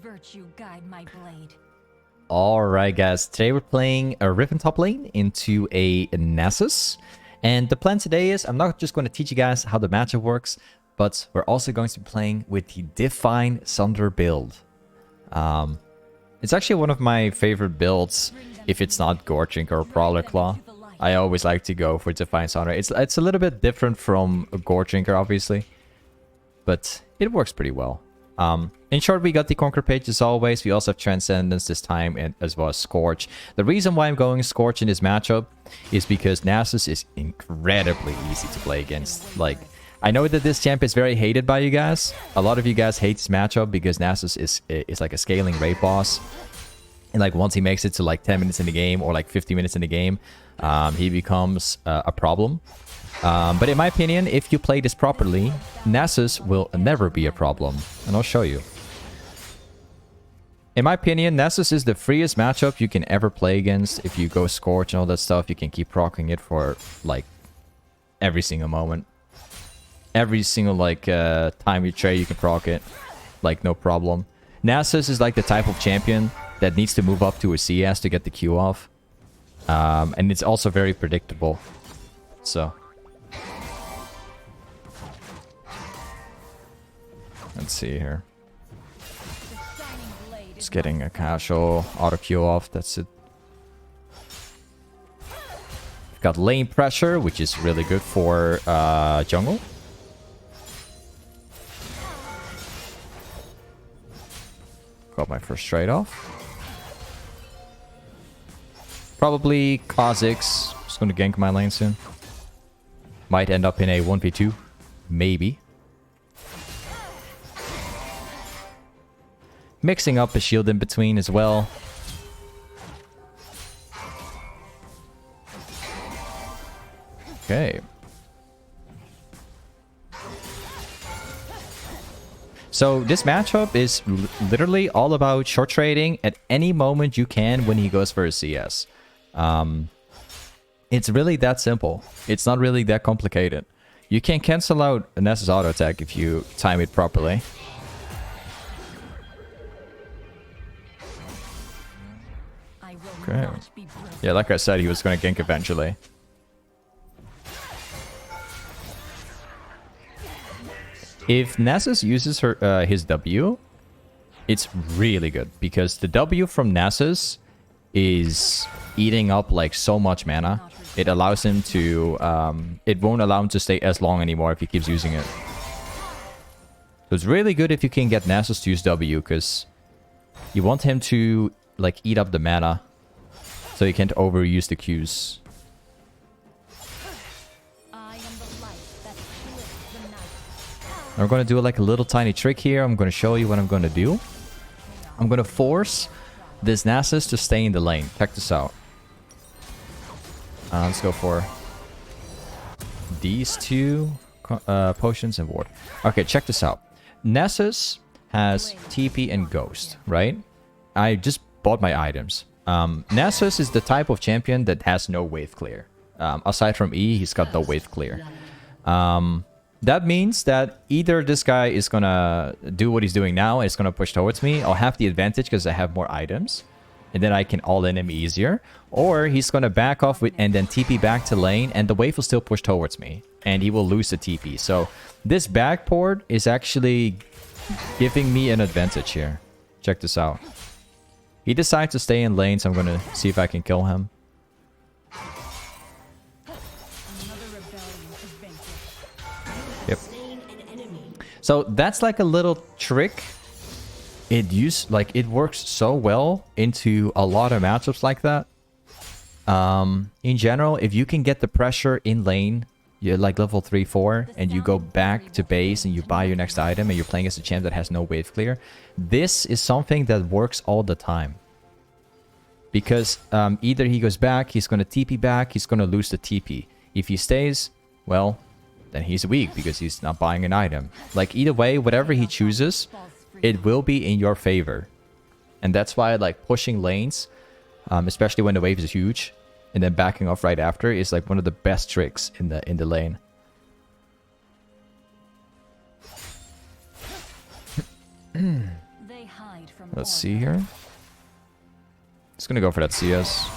virtue guide my blade. Alright guys, today we're playing a Riven top lane into a Nasus. And the plan today is, I'm not just going to teach you guys how the matchup works, but we're also going to be playing with the Divine Sunder build. It's actually one of my favorite builds if it's not Gorging or Brawler Claw. I always like to go for Divine Sunder. It's a little bit different from Gorging, obviously, but it works pretty well. In short, we got the Conquer page as always. We also have Transcendence this time, and as well as Scorch. The reason why I'm going Scorch in this matchup is because Nasus is incredibly easy to play against. Like, I know that this champ is very hated by you guys. A lot of you guys hate this matchup because Nasus is like a scaling raid boss. And like once he makes it to like 10 minutes in the game or like 50 minutes in the game, he becomes a problem. But in my opinion, if you play this properly, Nasus will never be a problem. And I'll show you. In my opinion, Nasus is the freest matchup you can ever play against. If you go Scorch and all that stuff, you can keep proccing it for like every single moment. Every single like time you trade, you can proc it. Like no problem. Nasus is like the type of champion that needs to move up to a CS to get the Q off. And it's also very predictable. So... let's see here. Just getting a casual auto Q off. That's it. We've got lane pressure, which is really good for jungle. Got my first trade off. Probably Kha'Zix. Just going to gank my lane soon. Might end up in a 1v2. Maybe. Mixing up a shield in between as well. Okay. So this matchup is literally all about short trading at any moment you can when he goes for a CS. It's really that simple. It's not really that complicated. You can cancel out a Nasus auto attack if you time it properly. Okay. Yeah, like I said, he was going to gank eventually. If Nasus uses his W, it's really good. Because the W from Nasus is eating up like so much mana. It allows him to... it won't allow him to stay as long anymore if he keeps using it. So it's really good if you can get Nasus to use W, because you want him to like eat up the mana. So you can't overuse the Qs. I'm going to do like a little tiny trick here. I'm going to show you what I'm going to do. I'm going to force this Nasus to stay in the lane. Check this out. Let's go for these two potions and ward. Okay, check this out. Nasus has TP and Ghost, right? I just bought my items. Nasus is the type of champion that has no wave clear. Aside from E, he's got no wave clear. That means that either this guy is gonna do what he's doing now and it's gonna push towards me. I'll have the advantage because I have more items. And then I can all-in him easier. Or he's gonna back off with and then TP back to lane and the wave will still push towards me. And he will lose the TP. So this backport is actually giving me an advantage here. Check this out. He decides to stay in lane, so I'm going to see if I can kill him. Yep. So that's like a little trick. It works so well into a lot of matchups like that. In general, if you can get the pressure in lane, you're like level 3-4, and you go back to base and you buy your next item and you're playing as a champ that has no wave clear, this is something that works all the time. Because either he goes back, he's going to TP back, he's going to lose the TP. If he stays, well, then he's weak because he's not buying an item. Like either way, whatever he chooses, it will be in your favor. And that's why like pushing lanes, especially when the wave is huge, and then backing off right after is like one of the best tricks in the lane. They hide from Let's see here. Just gonna go for that CS.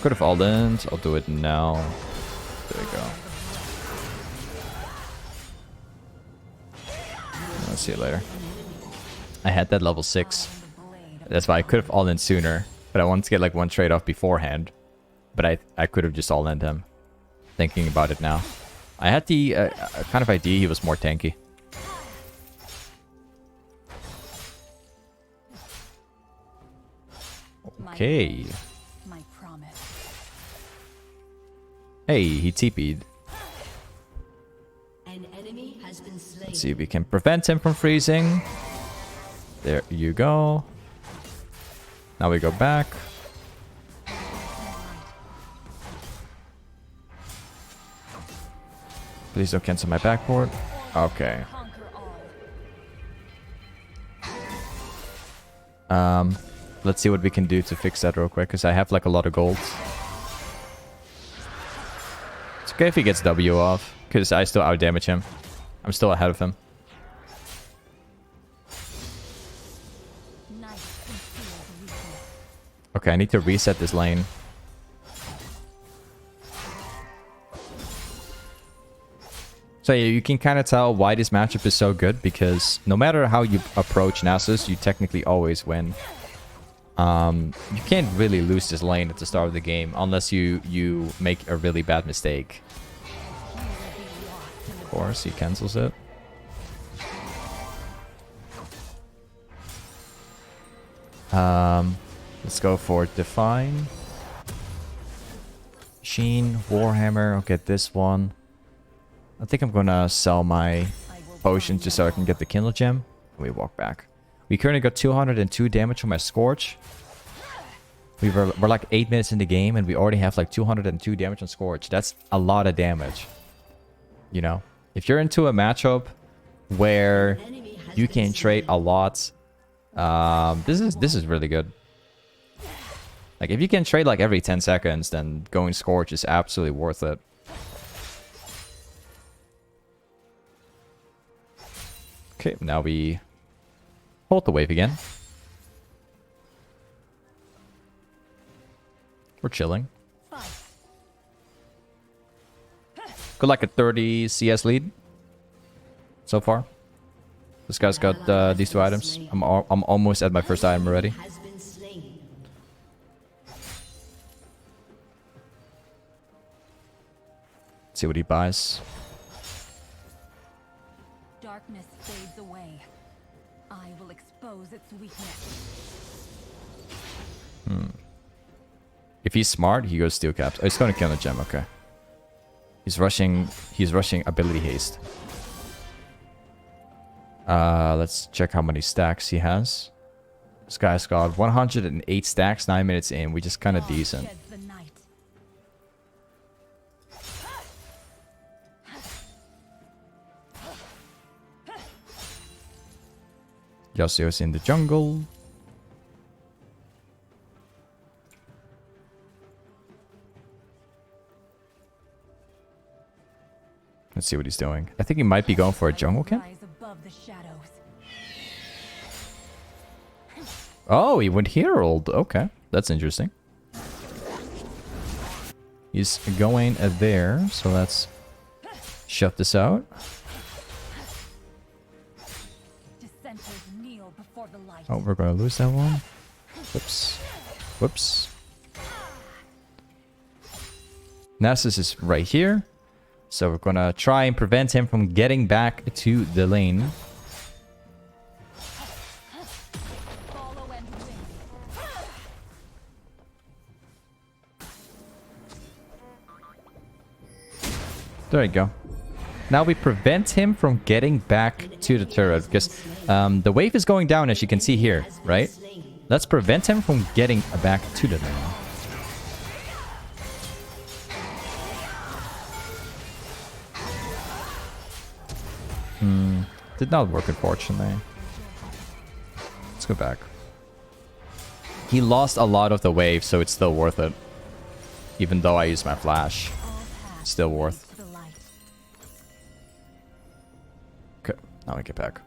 Could have all in. I'll do it now. There we go. I'll see it later. I had that level 6. That's why I could have all in sooner. But I wanted to get like one trade off beforehand. But I could have just all in him. Thinking about it now. I had the kind of idea he was more tanky. Okay. My promise. Hey, he TP'd. An enemy has been slain. Let's see if we can prevent him from freezing. There you go. Now we go back. Please don't cancel my backboard. Okay. Let's see what we can do to fix that real quick, because I have like a lot of gold. It's okay if he gets W off, because I still outdamage him. I'm still ahead of him. Okay, I need to reset this lane. So yeah, you can kind of tell why this matchup is so good, because no matter how you approach Nasus, you technically always win. You can't really lose this lane at the start of the game unless you make a really bad mistake. Of course, he cancels it. Let's go for Define. Sheen, Warhammer. I'll get this one. I think I'm gonna sell my potion just so I can get the Kindle Gem. We walk back. We currently got 202 damage from my Scorch. We're like 8 minutes in the game and we already have like 202 damage on Scorch. That's a lot of damage. You know, if you're into a matchup where you can trade a lot, this is really good. Like if you can trade like every 10 seconds, then going Scorch is absolutely worth it. Okay, now we hold the wave again. We're chilling. Got like a 30 CS lead so far. This guy's got these 2 items. I'm almost at my first item already. See what he buys. Darkness fades away. I will expose its weakness. If he's smart, he goes steel caps. Oh, he's going to kill the gem. Okay. He's rushing ability haste. Let's check how many stacks he has. This guy's got 108 stacks, 9 minutes in. We just kind of decent. Yasuo's in the jungle. Let's see what he's doing. I think he might be going for a jungle camp. Oh, he went Herald. Okay, that's interesting. He's going there, so let's shove this out. Oh, we're going to lose that one. Whoops. Whoops. Nasus is right here. So we're going to try and prevent him from getting back to the lane. There you go. Now we prevent him from getting back to the turret, because the wave is going down, as you can see here, right? Let's prevent him from getting back to the lane. Did not work, unfortunately. Let's go back. He lost a lot of the wave, so it's still worth it. Even though I used my flash. Still worth. Okay, now we get back.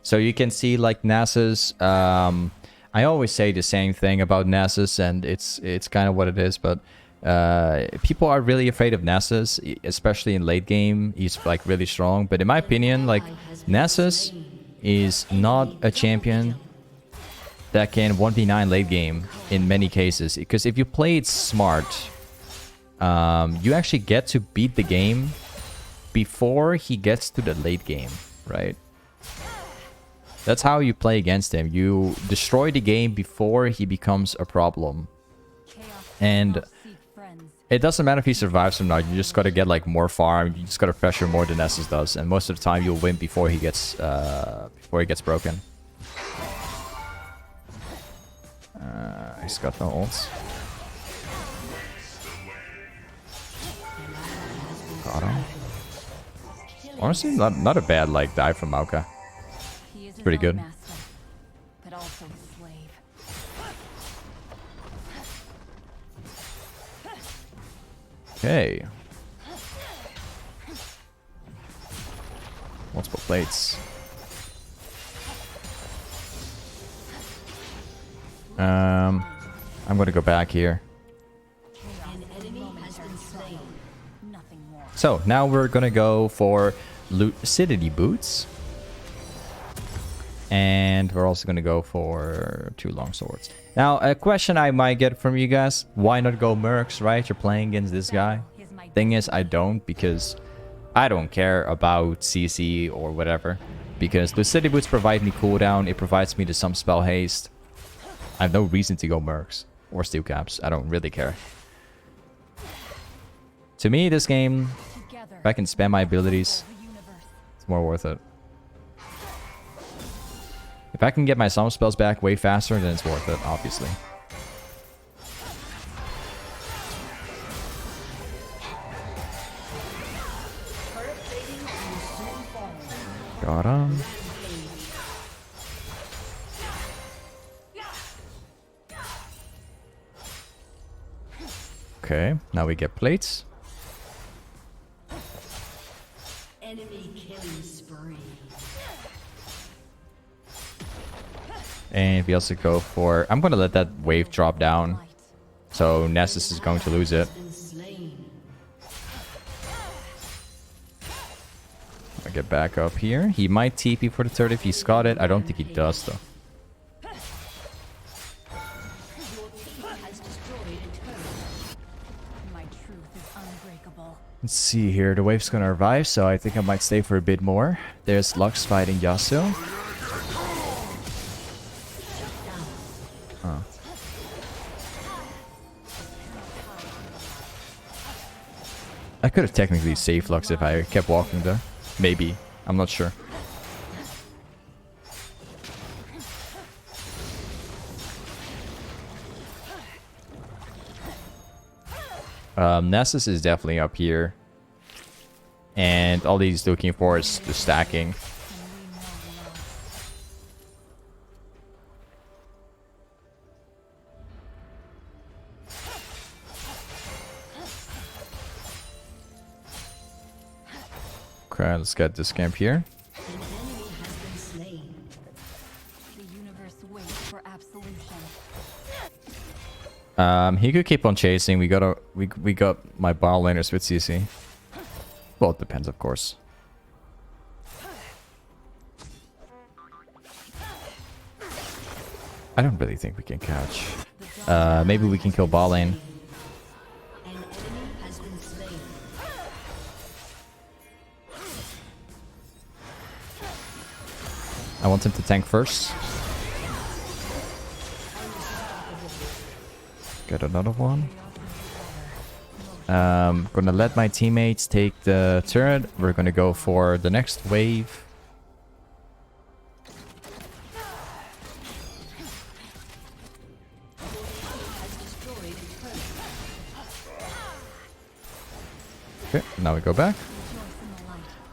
So you can see like Nasus. I always say the same thing about Nasus, and it's kind of what it is. But people are really afraid of Nasus, especially in late game. He's like really strong. But in my opinion, like Nasus is not a champion that can 1v9 late game in many cases. Because if you play it smart, you actually get to beat the game before he gets to the late game, right? That's how you play against him. You destroy the game before he becomes a problem. And it doesn't matter if he survives or not. You just gotta get like more farm. You just gotta pressure more than Nessus does. And most of the time you'll win before he gets broken. He's got no ults. Got him. Honestly, not a bad like dive from Maoka. It's pretty good. But also a slave. Okay. Multiple plates. I'm gonna go back here. So now we're gonna go for lucidity boots. And we're also gonna go for 2 long swords. Now, a question I might get from you guys: why not go mercs, right? You're playing against this guy. Thing is, I don't, because I don't care about CC or whatever. Because lucidity boots provide me cooldown. It provides me some spell haste. I have no reason to go mercs or steel caps. I don't really care. To me, this game, if I can spam my abilities, it's more worth it. If I can get my summon spells back way faster, then it's worth it, obviously. Got him. Okay, now we get plates. Enemy killing spree. And we also go for... I'm going to let that wave drop down. So Nessus is going to lose it. I get back up here. He might TP for the third if he's got it. I don't think he does, though. Let's see here. The wave's going to revive, so I think I might stay for a bit more. There's Lux fighting Yasuo. Oh. I could have technically saved Lux if I kept walking there. Maybe. I'm not sure. Nessus is definitely up here. And all he's looking for is the stacking. Okay, let's get this camp here. He could keep on chasing. We got my bottle laners with CC. Well, it depends, of course. I don't really think we can catch. Maybe we can kill ball lane. I want him to tank first. Get another one. Gonna let my teammates take the turret. We're gonna go for the next wave. Okay, now we go back.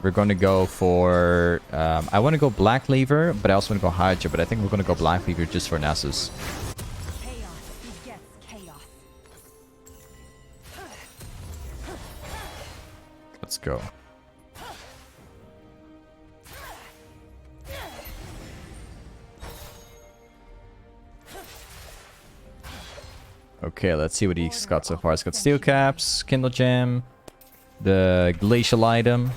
We're gonna go for... I want to go Black Cleaver, but I also want to go Hydra, but I think we're gonna go Black Cleaver just for Nasus. Let's go. Okay, let's see what he's got so far. He's got steel caps, kindle gem, the glacial item.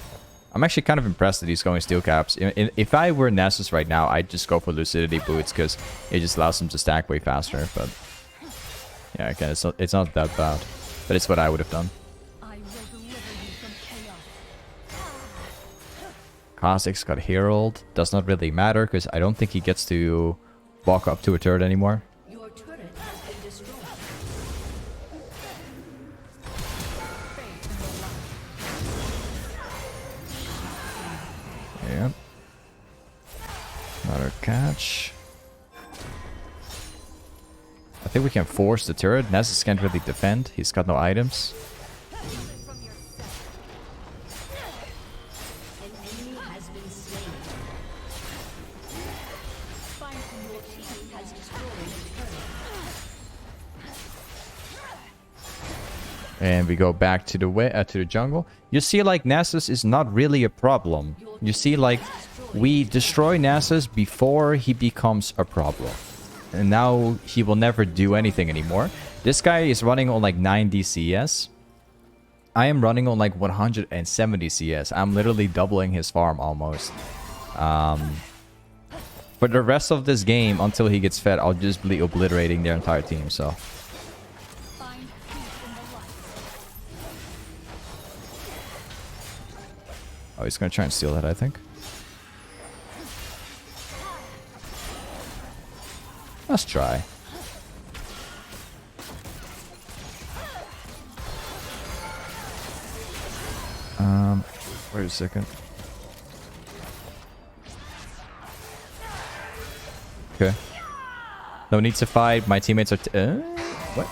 I'm actually kind of impressed that he's going steel caps. If I were Nessus right now, I'd just go for lucidity boots because it just allows him to stack way faster. But yeah, again, it's not that bad, but it's what I would have done. I will deliver you from chaos. Kha'Zix got Herald. Does not really matter because I don't think he gets to walk up to a turret anymore. Your turret has been destroyed. Yep. Another catch. I think we can force the turret. Nessus can't really defend. He's got no items. An enemy has been slain. Your team has destroyed a turret. And we go back to the jungle. You see, like, Nessus is not really a problem. You see, like, we destroy Nessus before he becomes a problem. And now he will never do anything anymore. This guy is running on like 90 CS. I am running on like 170 CS. I'm literally doubling his farm almost. For the rest of this game, until he gets fed, I'll just be obliterating their entire team, so... Find peace in the light. Oh, he's gonna try and steal that, I think. Let's try. Wait a second. Okay. No need to fight. My teammates are... what?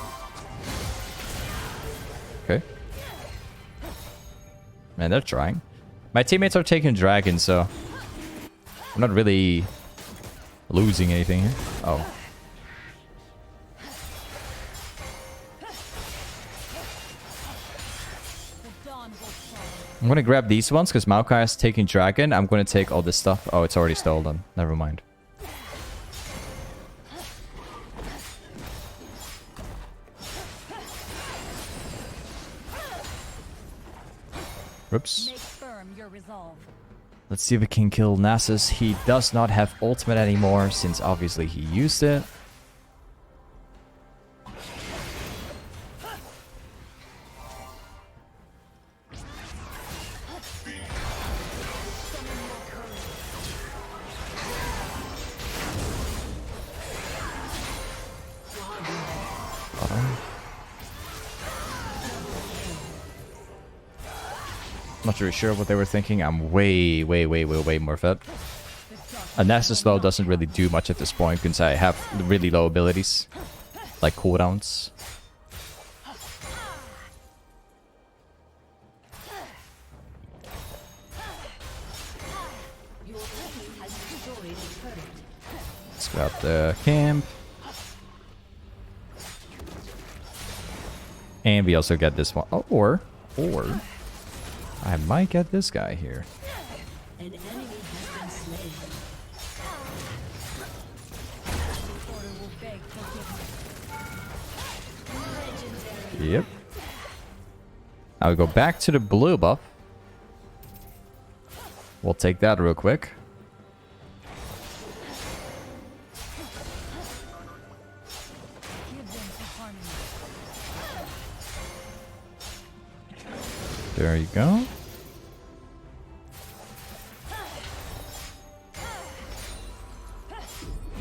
Okay. Man, they're trying. My teammates are taking dragon, so... I'm not really losing anything here. Oh. The dawn will fall. I'm gonna grab these ones because Maokai is taking dragon. I'm gonna take all this stuff. Oh, it's already stolen. Never mind. Whoops. Make firm your resolve. Let's see if we can kill Nessus. He does not have ultimate anymore since obviously he used it. Not really sure what they were thinking. I'm way more fed. A Nessus though doesn't really do much at this point since I have really low abilities. Like cooldowns. Your team has destroyed a turret. Let's grab the camp. And we also get this one. Oh, or I might get this guy here. An enemy has been slain. The order will beg forgiveness. Legendary. Yep. Now we go back to the blue buff. We'll take that real quick. Give them to harmony. There you go.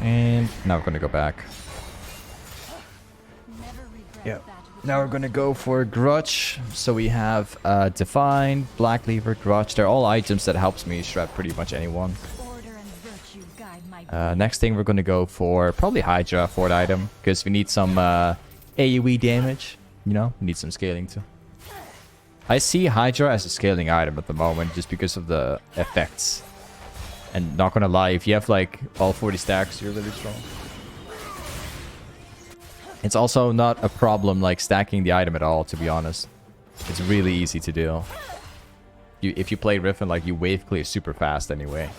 And now we're gonna go back. Never regret Yep. that which Now we're gonna go for grudge. So we have Divine, Black Cleaver, grudge. They're all items that helps me shred pretty much anyone. order and virtue guide my Next thing we're gonna go for probably Hydra, fourth item, because we need some AoE damage. You know, we need some scaling too. I see Hydra as a scaling item at the moment just because of the effects. And not gonna lie, if you have like all 40 stacks, you're really strong. It's also not a problem like stacking the item at all, to be honest. It's really easy to do. If you play Riven, like you wave clear super fast anyway.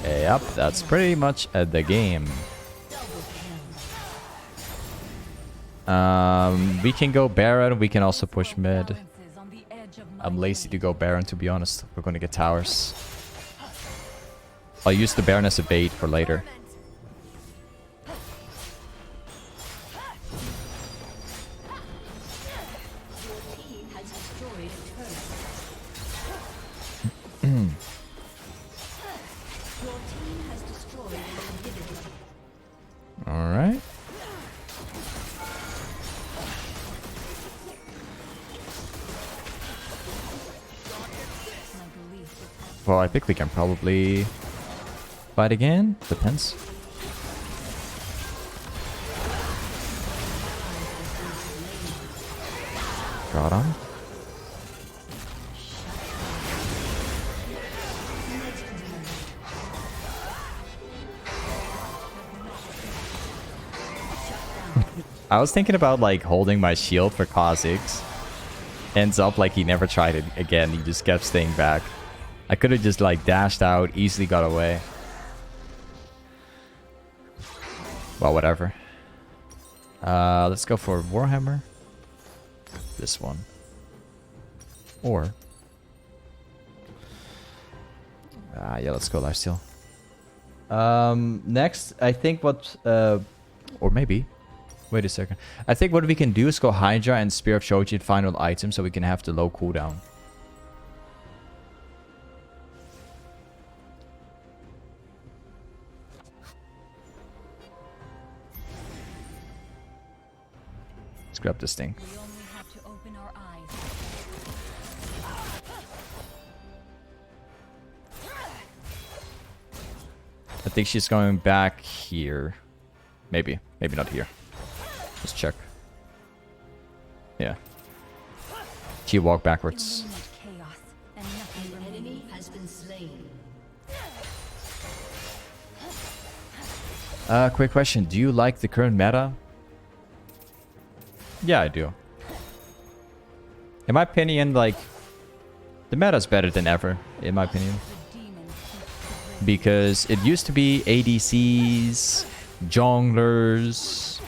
Yep, that's pretty much the game. We can go Baron. We can also push mid. Balances on the edge of my I'm lazy to go Baron, to be honest. We're gonna get towers. I'll use the Baron as a bait for later. Team has destroyed a turret. Your team has destroyed an inhibitor. Alright. my belief is Well, I think we can probably fight again. Depends. Got him. I was thinking about like holding my shield for Kha'Zix. Ends up like he never tried it again. He just kept staying back. I could have just like dashed out, easily got away. Well, whatever. Let's go for Warhammer. This one. Or... yeah, let's go lifesteal. Next, I think what... or maybe... Wait a second. I think what we can do is go Hydra and Spear of Shojin final item so we can have the low cooldown. Let's grab this thing. we only have to open our eyes. I think she's going back here. Maybe. Maybe not here. Let's check. Yeah. She walked backwards. Illuminate chaos, and nothing An remains. enemy has been slain. Quick question. Do you like the current meta? Yeah, I do. In my opinion, like... The meta's better than ever, in my opinion. The demon keeps the Because it used to be ADCs, junglers...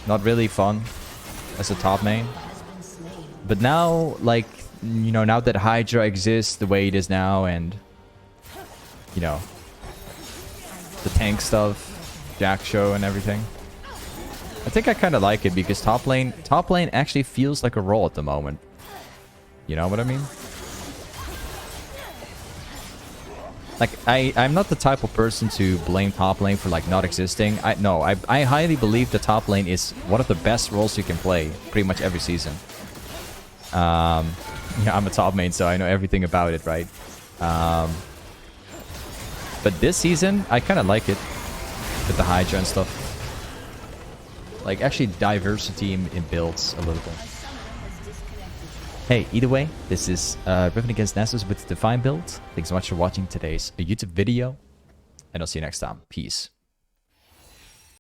Not really fun as a top main. Has been slain. But now, like, you know, now that Hydra exists the way it is now and... You know... The tank stuff, Jack Show and everything. I think I kind of like it because top lane actually feels like a role at the moment. You know what I mean? Like, I'm not the type of person to blame top lane for, like, not existing. I highly believe the top lane is one of the best roles you can play pretty much every season. Yeah, I'm a top main, so I know everything about it, right? But this season, I kind of like it with the Hydra and stuff. Like, actually diversity in builds a little bit. Hey, either way, this is Riven against Nessus with the Define build. Thanks so much for watching today's YouTube video, and I'll see you next time. Peace.